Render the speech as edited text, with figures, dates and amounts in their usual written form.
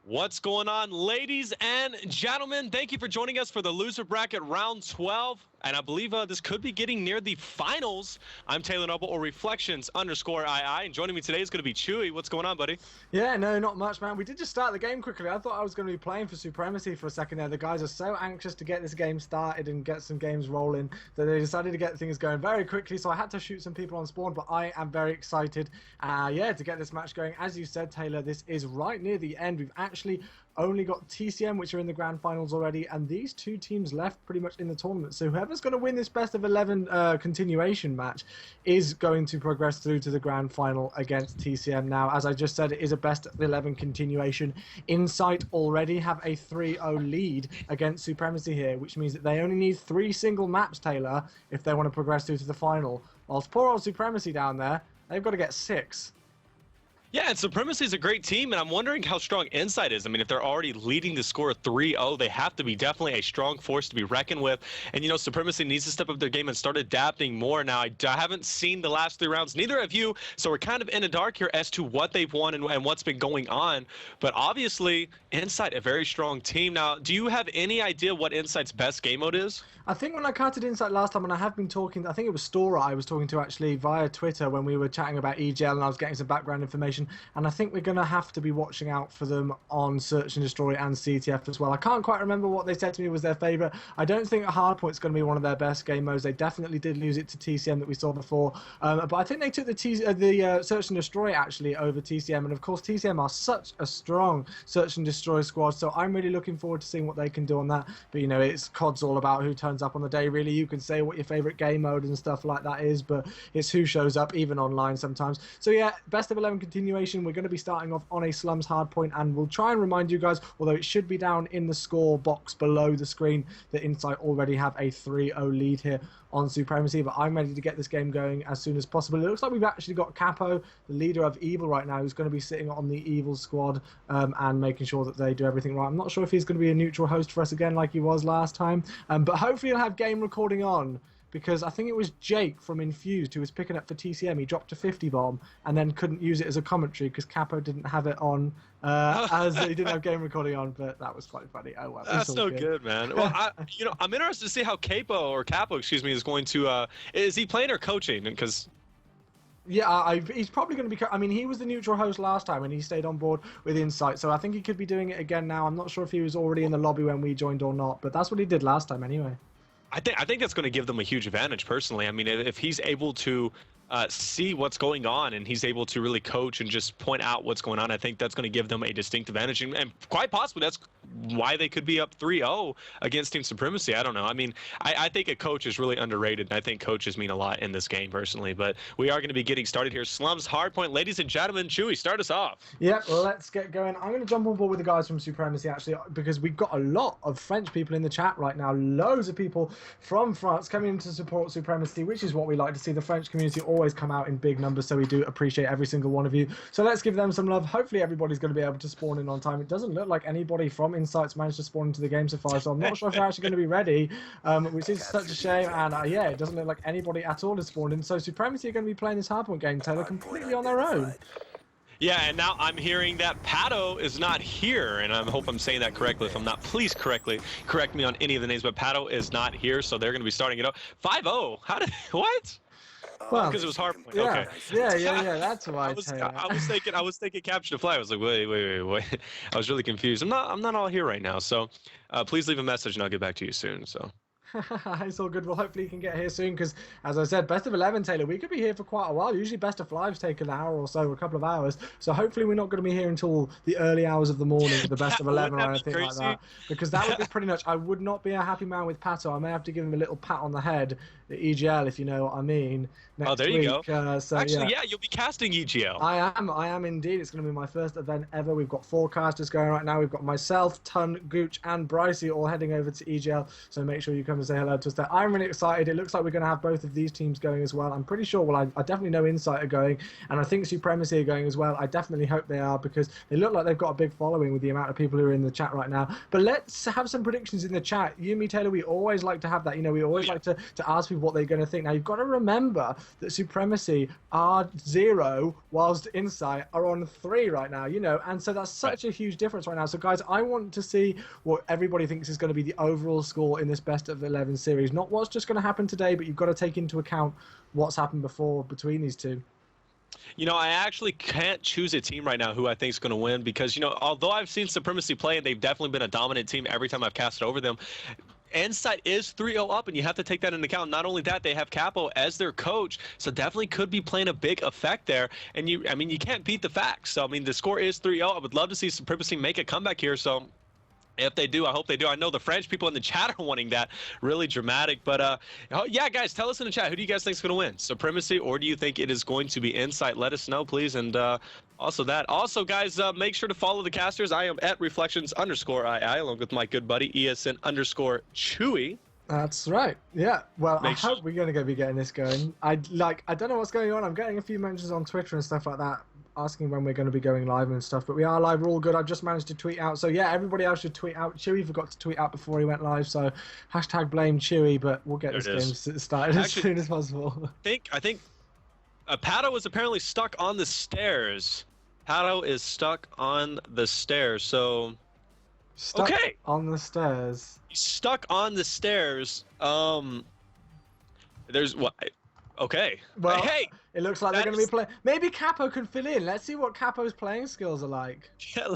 What's going on, ladies and gentlemen? Thank you for joining us for the loser bracket round 12. And I believe this could be getting near the finals. I'm Taylor Noble, or Reflections_II. And joining me today is going to be Chewy. What's going on, buddy? Yeah, no, not much, man. We did just start the game quickly. I thought I was going to be playing for Supremacy for a second there. The guys are so anxious to get this game started and get some games rolling that they decided to get things going very quickly. So I had to shoot some people on spawn, but I am very excited, to get this match going. As you said, Taylor, this is right near the end. We've actually only got TCM, which are in the grand finals already, and these two teams left pretty much in the tournament. So whoever's going to win this best of 11 continuation match is going to progress through to the grand final against TCM. Now, as I just said, it is a best of 11 continuation. Insight already have a 3-0 lead against Supremacy here, which means that they only need 3 single maps, Taylor, if they want to progress through to the final. Whilst poor old Supremacy down there, they've got to get 6. Yeah, and Supremacy is a great team, and I'm wondering how strong Insight is. I mean, if they're already leading the score 3-0, they have to be definitely a strong force to be reckoned with. And, you know, Supremacy needs to step up their game and start adapting more. Now, I haven't seen the last 3 rounds, neither have you, so we're kind of in the dark here as to what they've won and what's been going on. But obviously, Insight, a very strong team. Now, do you have any idea what Insight's best game mode is? I think when I carted Insight last time, and I have been talking, I think it was Stora I was talking to actually via Twitter when we were chatting about EGL and I was getting some background information, and I think we're going to have to be watching out for them on Search and Destroy and CTF as well. I can't quite remember what they said to me was their favourite. I don't think Hardpoint's going to be one of their best game modes. They definitely did lose it to TCM that we saw before, but I think they took the Search and Destroy actually over TCM, and of course TCM are such a strong Search and Destroy squad, so I'm really looking forward to seeing what they can do on that. But you know, it's COD's all about who turns up on the day, really. You can say what your favourite game mode and stuff like that is, but it's who shows up, even online sometimes. So yeah, best of 11 continuation. We're going to be starting off on a Slums hardpoint, and we'll try and remind you guys, although it should be down in the score box below the screen, that Insight already have a 3-0 lead here on Supremacy, but I'm ready to get this game going as soon as possible. It looks like we've actually got Capo, the leader of Evil right now, who's going to be sitting on the Evil squad and making sure that they do everything right. I'm not sure if he's going to be a neutral host for us again like he was last time, but hopefully he'll have game recording on, because I think it was Jake from Infused who was picking up for TCM. He dropped a 50 bomb and then couldn't use it as a commentary because Capo didn't have it on, as he didn't have game recording on, but that was quite funny. Oh well. That's so good, man. Well, I'm interested to see how Capo, excuse me, is going to, is he playing or coaching? Because... Yeah, he's probably going to be... I mean, he was the neutral host last time and he stayed on board with Insight, so I think he could be doing it again now. I'm not sure if he was already in the lobby when we joined or not, but that's what he did last time anyway. I think that's going to give them a huge advantage, personally. I mean, if he's able to see what's going on and he's able to really coach and just point out what's going on, I think that's going to give them a distinct advantage. And quite possibly that's why they could be up 3-0 against Team Supremacy. I don't know. I mean, I think a coach is really underrated, and I think coaches mean a lot in this game, personally. But we are going to be getting started here. Slums hardpoint, ladies and gentlemen. Chewy, start us off. Yeah, let's get going. I'm going to jump on board with the guys from Supremacy, actually, because we've got a lot of French people in the chat right now. Loads of people from France coming in to support Supremacy, which is what we like to see. The French community always come out in big numbers, so we do appreciate every single one of you. So let's give them some love. Hopefully everybody's going to be able to spawn in on time. It doesn't look like anybody from Insight's managed to spawn into the game so far, so I'm not sure if they're actually going to be ready, which is such a shame. And yeah, it doesn't look like anybody at all has spawned in. So Supremacy are going to be playing this hardpoint game, Taylor, completely on their own. Yeah, and now I'm hearing that Pato is not here, and I hope I'm saying that correctly. If I'm not, please correct me on any of the names, but Pato is not here, so they're going to be starting it up. 5-0. How did... What? Well, because it was hardpoint. Yeah, okay. yeah. That's why. I was thinking capture the flag. I was like, wait. I was really confused. I'm not all here right now. So, please leave a message and I'll get back to you soon. So. It's all good. Well, hopefully you can get here soon, because as I said, best of 11, Taylor, we could be here for quite a while. Usually best of 5s take an hour or so, a couple of hours, so hopefully we're not going to be here until the early hours of the morning with the best of 11 or anything like that, because that would be pretty much... I would not be a happy man with Pato. I may have to give him a little pat on the head at EGL, if you know what I mean, next there you week. go. So, actually, yeah, you'll be casting EGL. I am indeed. It's going to be my first event ever. We've got 4 casters going right now. We've got myself, Ton, Gooch and Brycey all heading over to EGL, so make sure you come come and say hello to us there. I'm really excited. It looks like we're going to have both of these teams going as well. I'm pretty sure, well, I definitely know Insight are going, and I think Supremacy are going as well. I definitely hope they are, because they look like they've got a big following with the amount of people who are in the chat right now. But let's have some predictions in the chat. You, me, Taylor, we always like to have that. You know, we always like to ask people what they're going to think. Now, you've got to remember that Supremacy are 0, whilst Insight are on 3 right now, you know, and so that's such a huge difference right now. So, guys, I want to see what everybody thinks is going to be the overall score in this best of 11 series. Not what's just going to happen today, but you've got to take into account what's happened before between these two. You know, I actually can't choose a team right now who I think is going to win because, you know, although I've seen Supremacy play and they've definitely been a dominant team every time I've casted over them, Insight is 3-0 up, and you have to take that into account. Not only that, they have Capo as their coach, so definitely could be playing a big effect there. And you can't beat the facts. So, I mean, the score is 3-0. I would love to see Supremacy make a comeback here. So, if they do, I hope they do. I know the French people in the chat are wanting that. Really dramatic. But, yeah, guys, tell us in the chat. Who do you guys think is going to win? Supremacy, or do you think it is going to be Insight? Let us know, please. And also, guys, make sure to follow the casters. I am at Reflections_II, along with my good buddy, ESN_Chewy. That's right. Yeah. Well, I hope we're going to be getting this going. I don't know what's going on. I'm getting a few mentions on Twitter and stuff like that, asking when we're going to be going live and stuff, but we are live. We're all good. I've just managed to tweet out, so yeah, everybody else should tweet out. Chewy forgot to tweet out before he went live, so #blame Chewy, but we'll get this game started as soon as possible. I think Pato is apparently stuck on the stairs. Pato is stuck on the stairs, so stuck on the stairs. He's stuck on the stairs. There's what? Okay. Well, hey, it looks like they're going to be playing. Maybe Capo can fill in. Let's see what Capo's playing skills are like. Yeah,